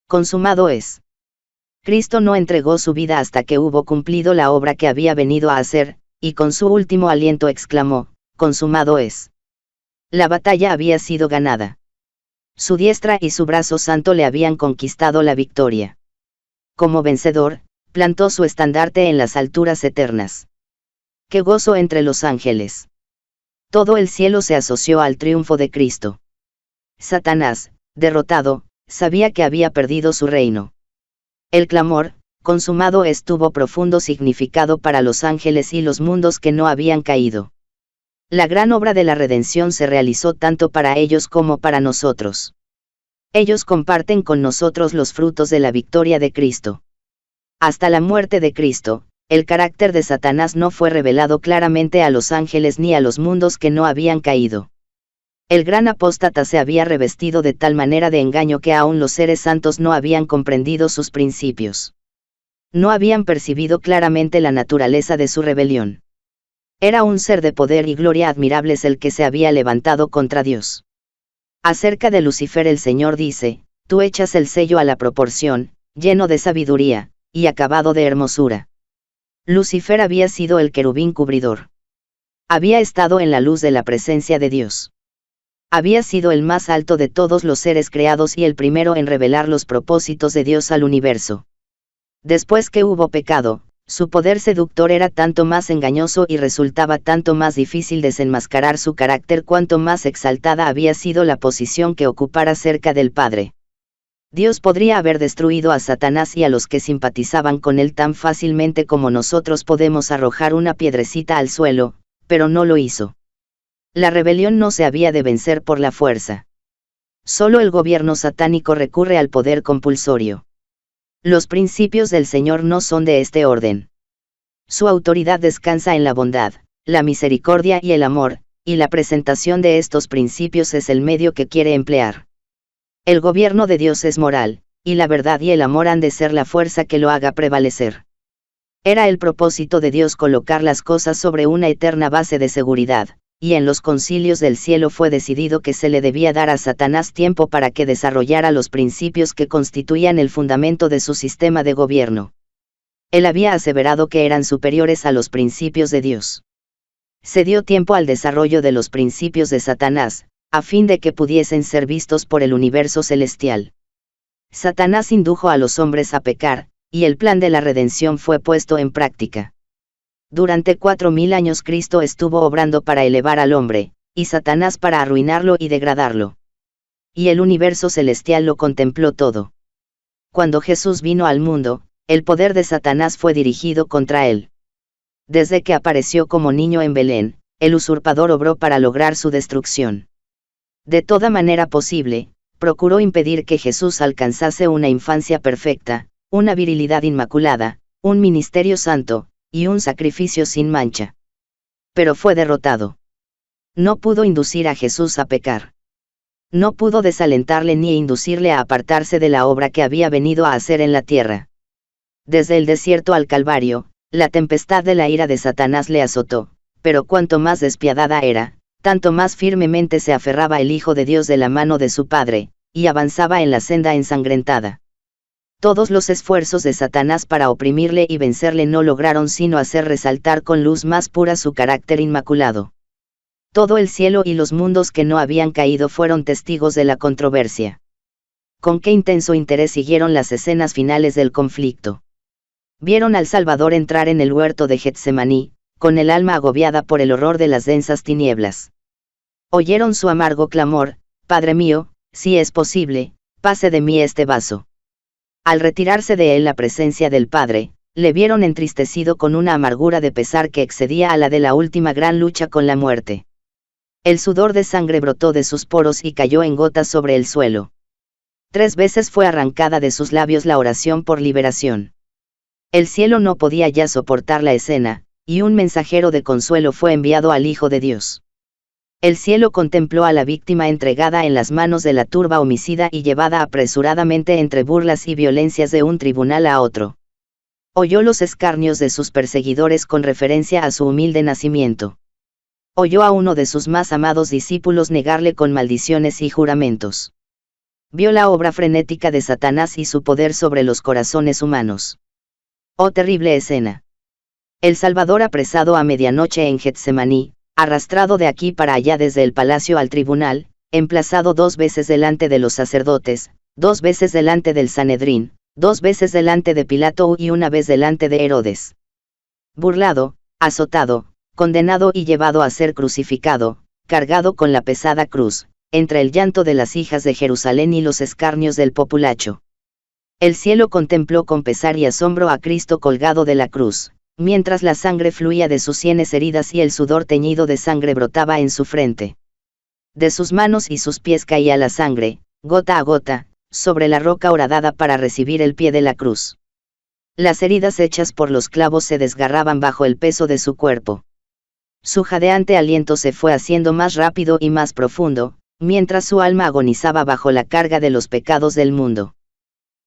Consumado es. Cristo no entregó su vida hasta que hubo cumplido la obra que había venido a hacer, y con su último aliento exclamó, consumado es. La batalla había sido ganada. Su diestra y su brazo santo le habían conquistado la victoria. Como vencedor, plantó su estandarte en las alturas eternas. ¡Qué gozo entre los ángeles! Todo el cielo se asoció al triunfo de Cristo. Satanás, derrotado, sabía que había perdido su reino. El clamor, consumado es, tuvo profundo significado para los ángeles y los mundos que no habían caído. La gran obra de la redención se realizó tanto para ellos como para nosotros. Ellos comparten con nosotros los frutos de la victoria de Cristo. Hasta la muerte de Cristo, el carácter de Satanás no fue revelado claramente a los ángeles ni a los mundos que no habían caído. El gran apóstata se había revestido de tal manera de engaño que aún los seres santos no habían comprendido sus principios. No habían percibido claramente la naturaleza de su rebelión. Era un ser de poder y gloria admirables el que se había levantado contra Dios. Acerca de Lucifer el Señor dice, tú echas el sello a la proporción, lleno de sabiduría, y acabado de hermosura. Lucifer había sido el querubín cubridor. Había estado en la luz de la presencia de Dios. Había sido el más alto de todos los seres creados y el primero en revelar los propósitos de Dios al universo. Después que hubo pecado, su poder seductor era tanto más engañoso y resultaba tanto más difícil desenmascarar su carácter cuanto más exaltada había sido la posición que ocupara cerca del Padre. Dios podría haber destruido a Satanás y a los que simpatizaban con él tan fácilmente como nosotros podemos arrojar una piedrecita al suelo, pero no lo hizo. La rebelión no se había de vencer por la fuerza. Solo el gobierno satánico recurre al poder compulsorio. Los principios del Señor no son de este orden. Su autoridad descansa en la bondad, la misericordia y el amor, y la presentación de estos principios es el medio que quiere emplear. El gobierno de Dios es moral, y la verdad y el amor han de ser la fuerza que lo haga prevalecer. Era el propósito de Dios colocar las cosas sobre una eterna base de seguridad, y en los concilios del cielo fue decidido que se le debía dar a Satanás tiempo para que desarrollara los principios que constituían el fundamento de su sistema de gobierno. Él había aseverado que eran superiores a los principios de Dios. Se dio tiempo al desarrollo de los principios de Satanás, a fin de que pudiesen ser vistos por el universo celestial. Satanás indujo a los hombres a pecar, y el plan de la redención fue puesto en práctica. Durante 4000 años Cristo estuvo obrando para elevar al hombre, y Satanás para arruinarlo y degradarlo. Y el universo celestial lo contempló todo. Cuando Jesús vino al mundo, el poder de Satanás fue dirigido contra él. Desde que apareció como niño en Belén, el usurpador obró para lograr su destrucción. De toda manera posible, procuró impedir que Jesús alcanzase una infancia perfecta, una virilidad inmaculada, un ministerio santo, y un sacrificio sin mancha. Pero fue derrotado. No pudo inducir a Jesús a pecar. No pudo desalentarle ni inducirle a apartarse de la obra que había venido a hacer en la tierra. Desde el desierto al Calvario, la tempestad de la ira de Satanás le azotó, pero cuanto más despiadada era, tanto más firmemente se aferraba el Hijo de Dios de la mano de su Padre, y avanzaba en la senda ensangrentada. Todos los esfuerzos de Satanás para oprimirle y vencerle no lograron sino hacer resaltar con luz más pura su carácter inmaculado. Todo el cielo y los mundos que no habían caído fueron testigos de la controversia. Con qué intenso interés siguieron las escenas finales del conflicto. Vieron al Salvador entrar en el huerto de Getsemaní, con el alma agobiada por el horror de las densas tinieblas. Oyeron su amargo clamor, Padre mío, si es posible, pase de mí este vaso. Al retirarse de él la presencia del Padre, le vieron entristecido con una amargura de pesar que excedía a la de la última gran lucha con la muerte. El sudor de sangre brotó de sus poros y cayó en gotas sobre el suelo. 3 veces fue arrancada de sus labios la oración por liberación. El cielo no podía ya soportar la escena, y un mensajero de consuelo fue enviado al Hijo de Dios. El cielo contempló a la víctima entregada en las manos de la turba homicida y llevada apresuradamente entre burlas y violencias de un tribunal a otro. Oyó los escarnios de sus perseguidores con referencia a su humilde nacimiento. Oyó a uno de sus más amados discípulos negarle con maldiciones y juramentos. Vio la obra frenética de Satanás y su poder sobre los corazones humanos. ¡Oh terrible escena! El Salvador apresado a medianoche en Getsemaní, arrastrado de aquí para allá desde el palacio al tribunal, emplazado 2 veces delante de los sacerdotes, 2 veces delante del Sanedrín, 2 veces delante de Pilato y 1 vez delante de Herodes. Burlado, azotado, condenado y llevado a ser crucificado, cargado con la pesada cruz, entre el llanto de las hijas de Jerusalén y los escarnios del populacho. El cielo contempló con pesar y asombro a Cristo colgado de la cruz, mientras la sangre fluía de sus sienes heridas y el sudor teñido de sangre brotaba en su frente. De sus manos y sus pies caía la sangre, gota a gota, sobre la roca horadada para recibir el pie de la cruz. Las heridas hechas por los clavos se desgarraban bajo el peso de su cuerpo. Su jadeante aliento se fue haciendo más rápido y más profundo, mientras su alma agonizaba bajo la carga de los pecados del mundo.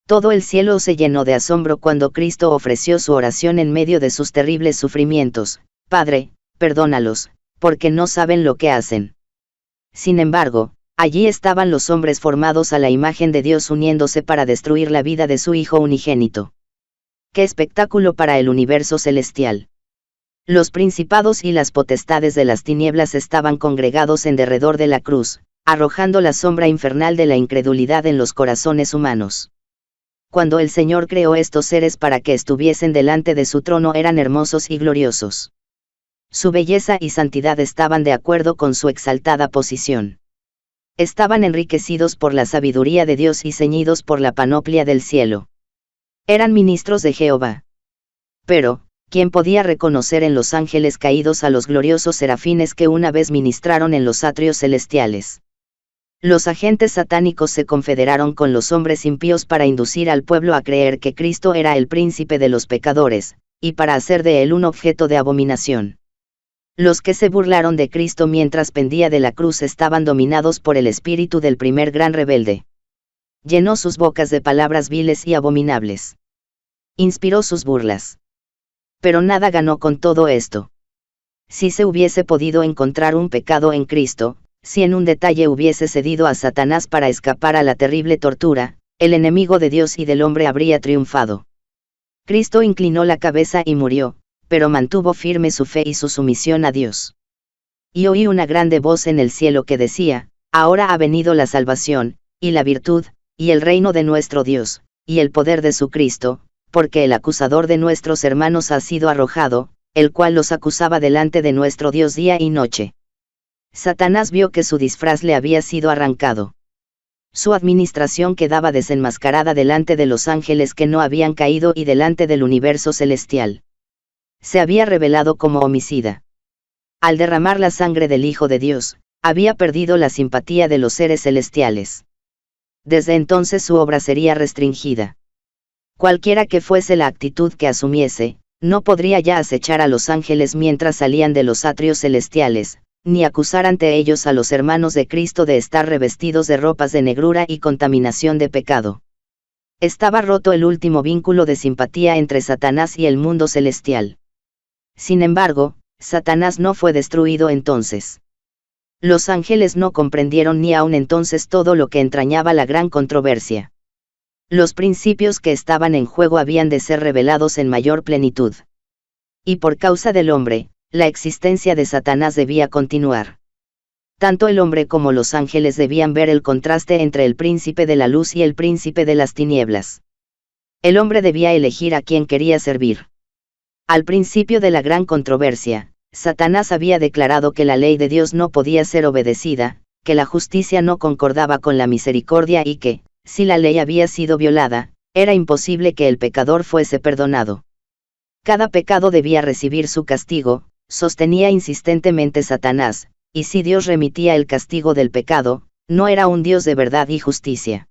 Todo el cielo se llenó de asombro cuando Cristo ofreció su oración en medio de sus terribles sufrimientos: Padre, perdónalos, porque no saben lo que hacen. Sin embargo, allí estaban los hombres formados a la imagen de Dios uniéndose para destruir la vida de su Hijo unigénito. ¡Qué espectáculo para el universo celestial! Los principados y las potestades de las tinieblas estaban congregados en derredor de la cruz, arrojando la sombra infernal de la incredulidad en los corazones humanos. Cuando el Señor creó estos seres para que estuviesen delante de su trono eran hermosos y gloriosos. Su belleza y santidad estaban de acuerdo con su exaltada posición. Estaban enriquecidos por la sabiduría de Dios y ceñidos por la panoplia del cielo. Eran ministros de Jehová. Pero, ¿quién podía reconocer en los ángeles caídos a los gloriosos serafines que una vez ministraron en los atrios celestiales? Los agentes satánicos se confederaron con los hombres impíos para inducir al pueblo a creer que Cristo era el príncipe de los pecadores, y para hacer de él un objeto de abominación. Los que se burlaron de Cristo mientras pendía de la cruz estaban dominados por el espíritu del primer gran rebelde. Llenó sus bocas de palabras viles y abominables. Inspiró sus burlas. Pero nada ganó con todo esto. Si se hubiese podido encontrar un pecado en Cristo, si en un detalle hubiese cedido a Satanás para escapar a la terrible tortura, el enemigo de Dios y del hombre habría triunfado. Cristo inclinó la cabeza y murió, pero mantuvo firme su fe y su sumisión a Dios. Y oí una grande voz en el cielo que decía: Ahora ha venido la salvación, y la virtud, y el reino de nuestro Dios, y el poder de su Cristo, porque el acusador de nuestros hermanos ha sido arrojado, el cual los acusaba delante de nuestro Dios día y noche. Satanás vio que su disfraz le había sido arrancado. Su administración quedaba desenmascarada delante de los ángeles que no habían caído y delante del universo celestial. Se había revelado como homicida. Al derramar la sangre del Hijo de Dios, había perdido la simpatía de los seres celestiales. Desde entonces su obra sería restringida. Cualquiera que fuese la actitud que asumiese, no podría ya acechar a los ángeles mientras salían de los atrios celestiales, ni acusar ante ellos a los hermanos de Cristo de estar revestidos de ropas de negrura y contaminación de pecado. Estaba roto el último vínculo de simpatía entre Satanás y el mundo celestial. Sin embargo, Satanás no fue destruido entonces. Los ángeles no comprendieron ni aún entonces todo lo que entrañaba la gran controversia. Los principios que estaban en juego habían de ser revelados en mayor plenitud. Y por causa del hombre, la existencia de Satanás debía continuar. Tanto el hombre como los ángeles debían ver el contraste entre el príncipe de la luz y el príncipe de las tinieblas. El hombre debía elegir a quien quería servir. Al principio de la gran controversia, Satanás había declarado que la ley de Dios no podía ser obedecida, que la justicia no concordaba con la misericordia y que, si la ley había sido violada, era imposible que el pecador fuese perdonado. Cada pecado debía recibir su castigo, sostenía insistentemente Satanás, y si Dios remitía el castigo del pecado, no era un Dios de verdad y justicia.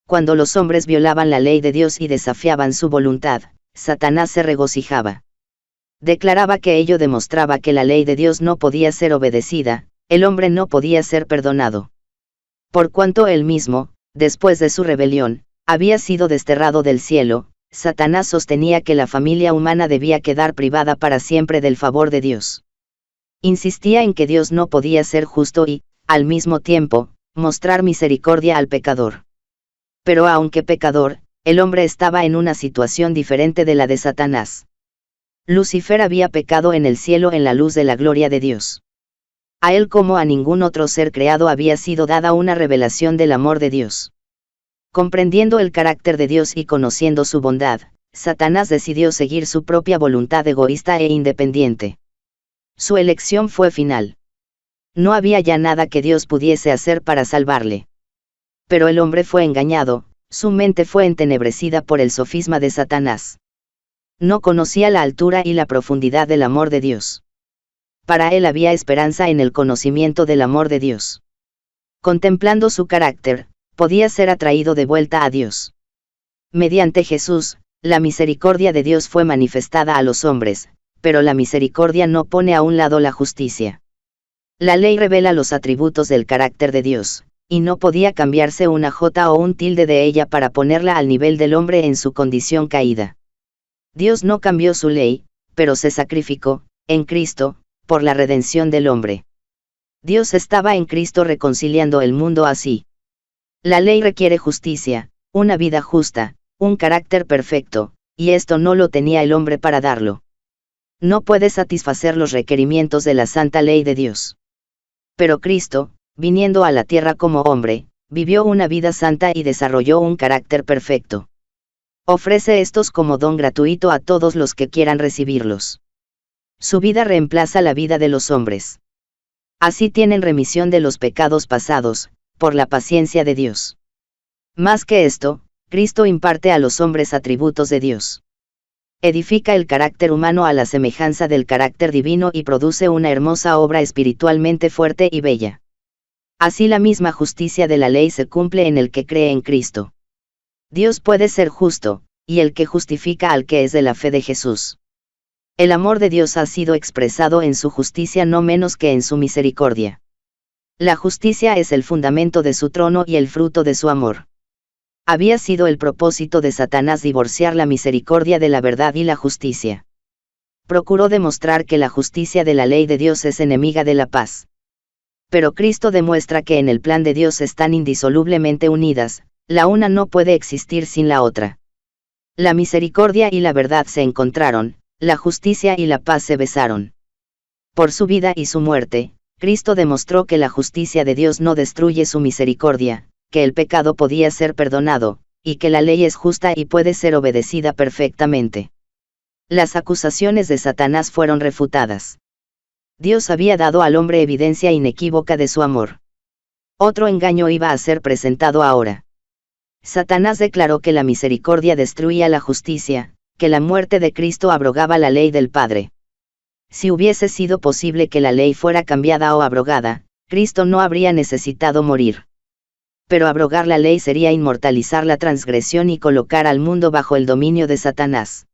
Cuando los hombres violaban la ley de Dios y desafiaban su voluntad, Satanás se regocijaba. Declaraba que ello demostraba que la ley de Dios no podía ser obedecida, el hombre no podía ser perdonado. Por cuanto él mismo, después de su rebelión, había sido desterrado del cielo, Satanás sostenía que la familia humana debía quedar privada para siempre del favor de Dios. Insistía en que Dios no podía ser justo y, al mismo tiempo, mostrar misericordia al pecador. Pero aunque pecador, el hombre estaba en una situación diferente de la de Satanás. Lucifer había pecado en el cielo en la luz de la gloria de Dios. A él como a ningún otro ser creado había sido dada una revelación del amor de Dios. Comprendiendo el carácter de Dios y conociendo su bondad, Satanás decidió seguir su propia voluntad egoísta e independiente. Su elección fue final. No había ya nada que Dios pudiese hacer para salvarle. Pero el hombre fue engañado, su mente fue entenebrecida por el sofisma de Satanás. No conocía la altura y la profundidad del amor de Dios. Para él había esperanza en el conocimiento del amor de Dios. Contemplando su carácter, podía ser atraído de vuelta a Dios. Mediante Jesús, la misericordia de Dios fue manifestada a los hombres, pero la misericordia no pone a un lado la justicia. La ley revela los atributos del carácter de Dios, y no podía cambiarse una jota o un tilde de ella para ponerla al nivel del hombre en su condición caída. Dios no cambió su ley, pero se sacrificó, en Cristo, por la redención del hombre. Dios estaba en Cristo reconciliando el mundo así. La ley requiere justicia, una vida justa, un carácter perfecto, y esto no lo tenía el hombre para darlo. No puede satisfacer los requerimientos de la santa ley de Dios. Pero Cristo, viniendo a la tierra como hombre, vivió una vida santa y desarrolló un carácter perfecto. Ofrece estos como don gratuito a todos los que quieran recibirlos. Su vida reemplaza la vida de los hombres. Así tienen remisión de los pecados pasados, por la paciencia de Dios. Más que esto, Cristo imparte a los hombres atributos de Dios. Edifica el carácter humano a la semejanza del carácter divino y produce una hermosa obra espiritualmente fuerte y bella. Así la misma justicia de la ley se cumple en el que cree en Cristo. Dios puede ser justo, y el que justifica al que es de la fe de Jesús. El amor de Dios ha sido expresado en su justicia no menos que en su misericordia. La justicia es el fundamento de su trono y el fruto de su amor. Había sido el propósito de Satanás divorciar la misericordia de la verdad y la justicia. Procuró demostrar que la justicia de la ley de Dios es enemiga de la paz. Pero Cristo demuestra que en el plan de Dios están indisolublemente unidas, la una no puede existir sin la otra. La misericordia y la verdad se encontraron, la justicia y la paz se besaron. Por su vida y su muerte, Cristo demostró que la justicia de Dios no destruye su misericordia, que el pecado podía ser perdonado, y que la ley es justa y puede ser obedecida perfectamente. Las acusaciones de Satanás fueron refutadas. Dios había dado al hombre evidencia inequívoca de su amor. Otro engaño iba a ser presentado ahora. Satanás declaró que la misericordia destruía la justicia, que la muerte de Cristo abrogaba la ley del Padre. Si hubiese sido posible que la ley fuera cambiada o abrogada, Cristo no habría necesitado morir. Pero abrogar la ley sería inmortalizar la transgresión y colocar al mundo bajo el dominio de Satanás.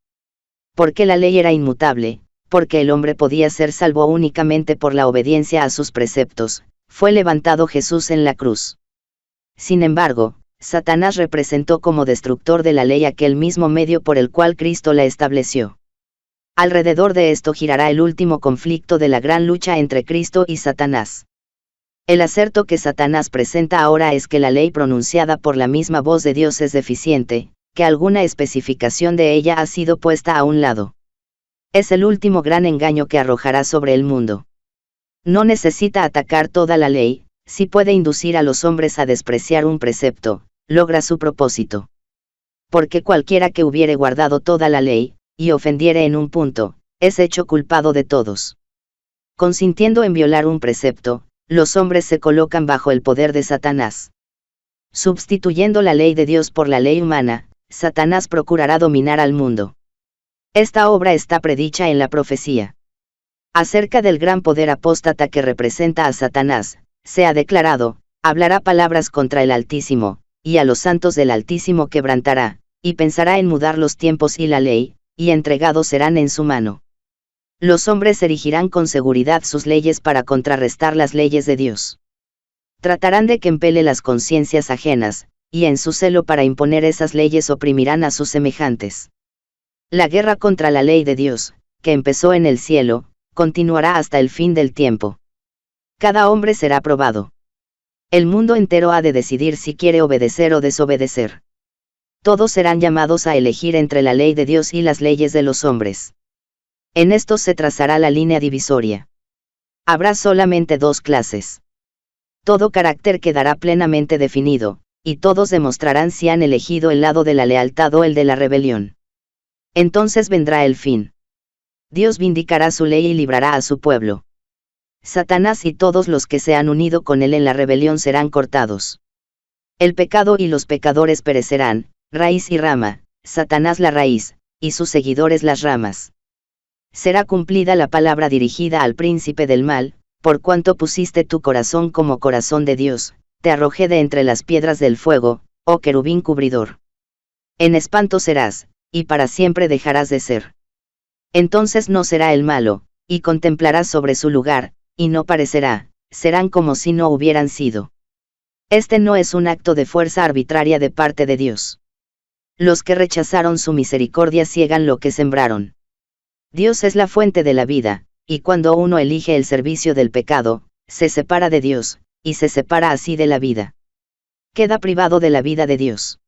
Porque la ley era inmutable, porque el hombre podía ser salvo únicamente por la obediencia a sus preceptos, fue levantado Jesús en la cruz. Sin embargo, Satanás representó como destructor de la ley aquel mismo medio por el cual Cristo la estableció. Alrededor de esto girará el último conflicto de la gran lucha entre Cristo y Satanás. El aserto que Satanás presenta ahora es que la ley pronunciada por la misma voz de Dios es deficiente, que alguna especificación de ella ha sido puesta a un lado. Es el último gran engaño que arrojará sobre el mundo. No necesita atacar toda la ley, si puede inducir a los hombres a despreciar un precepto, logra su propósito. Porque cualquiera que hubiere guardado toda la ley, y ofendiere en un punto, es hecho culpado de todos. Consintiendo en violar un precepto, los hombres se colocan bajo el poder de Satanás. Substituyendo la ley de Dios por la ley humana, Satanás procurará dominar al mundo. Esta obra está predicha en la profecía. Acerca del gran poder apóstata que representa a Satanás, se ha declarado, hablará palabras contra el Altísimo, y a los santos del Altísimo quebrantará, y pensará en mudar los tiempos y la ley, y entregados serán en su mano. Los hombres erigirán con seguridad sus leyes para contrarrestar las leyes de Dios. Tratarán de que empele las conciencias ajenas, y en su celo para imponer esas leyes oprimirán a sus semejantes. La guerra contra la ley de Dios, que empezó en el cielo, continuará hasta el fin del tiempo. Cada hombre será probado. El mundo entero ha de decidir si quiere obedecer o desobedecer. Todos serán llamados a elegir entre la ley de Dios y las leyes de los hombres. En estos se trazará la línea divisoria. Habrá solamente dos clases. Todo carácter quedará plenamente definido, y todos demostrarán si han elegido el lado de la lealtad o el de la rebelión. Entonces vendrá el fin. Dios vindicará su ley y librará a su pueblo. Satanás y todos los que se han unido con él en la rebelión serán cortados. El pecado y los pecadores perecerán, raíz y rama, Satanás la raíz, y sus seguidores las ramas. Será cumplida la palabra dirigida al príncipe del mal: por cuanto pusiste tu corazón como corazón de Dios, te arrojé de entre las piedras del fuego, oh querubín cubridor. En espanto serás, y para siempre dejarás de ser. Entonces no será el malo, y contemplarás sobre su lugar, y no parecerá, serán como si no hubieran sido. Este no es un acto de fuerza arbitraria de parte de Dios. Los que rechazaron su misericordia ciegan lo que sembraron. Dios es la fuente de la vida, y cuando uno elige el servicio del pecado, se separa de Dios, y se separa así de la vida. Queda privado de la vida de Dios.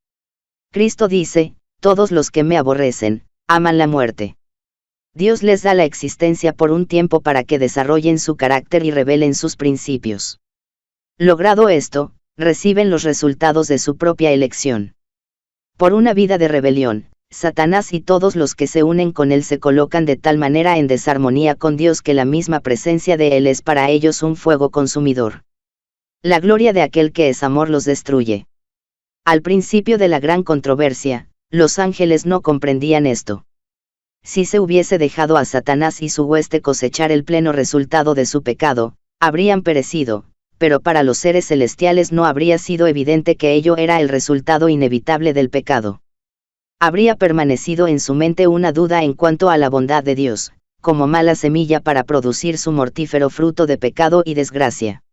Cristo dice: todos los que me aborrecen, aman la muerte. Dios les da la existencia por un tiempo para que desarrollen su carácter y revelen sus principios. Logrado esto, reciben los resultados de su propia elección. Por una vida de rebelión, Satanás y todos los que se unen con él se colocan de tal manera en desarmonía con Dios que la misma presencia de él es para ellos un fuego consumidor. La gloria de aquel que es amor los destruye. Al principio de la gran controversia, los ángeles no comprendían esto. Si se hubiese dejado a Satanás y su hueste cosechar el pleno resultado de su pecado, habrían perecido, pero para los seres celestiales no habría sido evidente que ello era el resultado inevitable del pecado. Habría permanecido en su mente una duda en cuanto a la bondad de Dios, como mala semilla para producir su mortífero fruto de pecado y desgracia.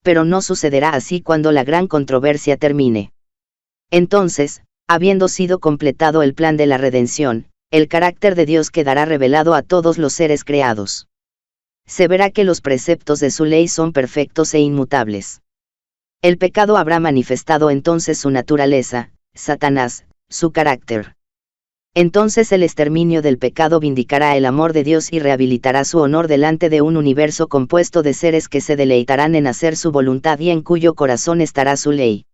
Pero no sucederá así cuando la gran controversia termine. Entonces, habiendo sido completado el plan de la redención, el carácter de Dios quedará revelado a todos los seres creados. Se verá que los preceptos de su ley son perfectos e inmutables. El pecado habrá manifestado entonces su naturaleza, Satanás, su carácter. Entonces el exterminio del pecado vindicará el amor de Dios y rehabilitará su honor delante de un universo compuesto de seres que se deleitarán en hacer su voluntad y en cuyo corazón estará su ley.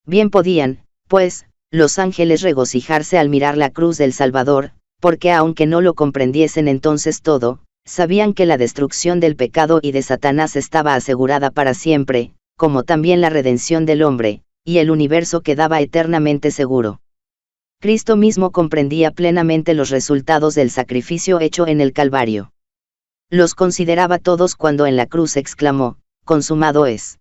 Bien podían, pues, los ángeles regocijarse al mirar la cruz del Salvador, porque aunque no lo comprendiesen entonces todo, sabían que la destrucción del pecado y de Satanás estaba asegurada para siempre, como también la redención del hombre, y el universo quedaba eternamente seguro. Cristo mismo comprendía plenamente los resultados del sacrificio hecho en el Calvario. Los consideraba todos cuando en la cruz exclamó: consumado es.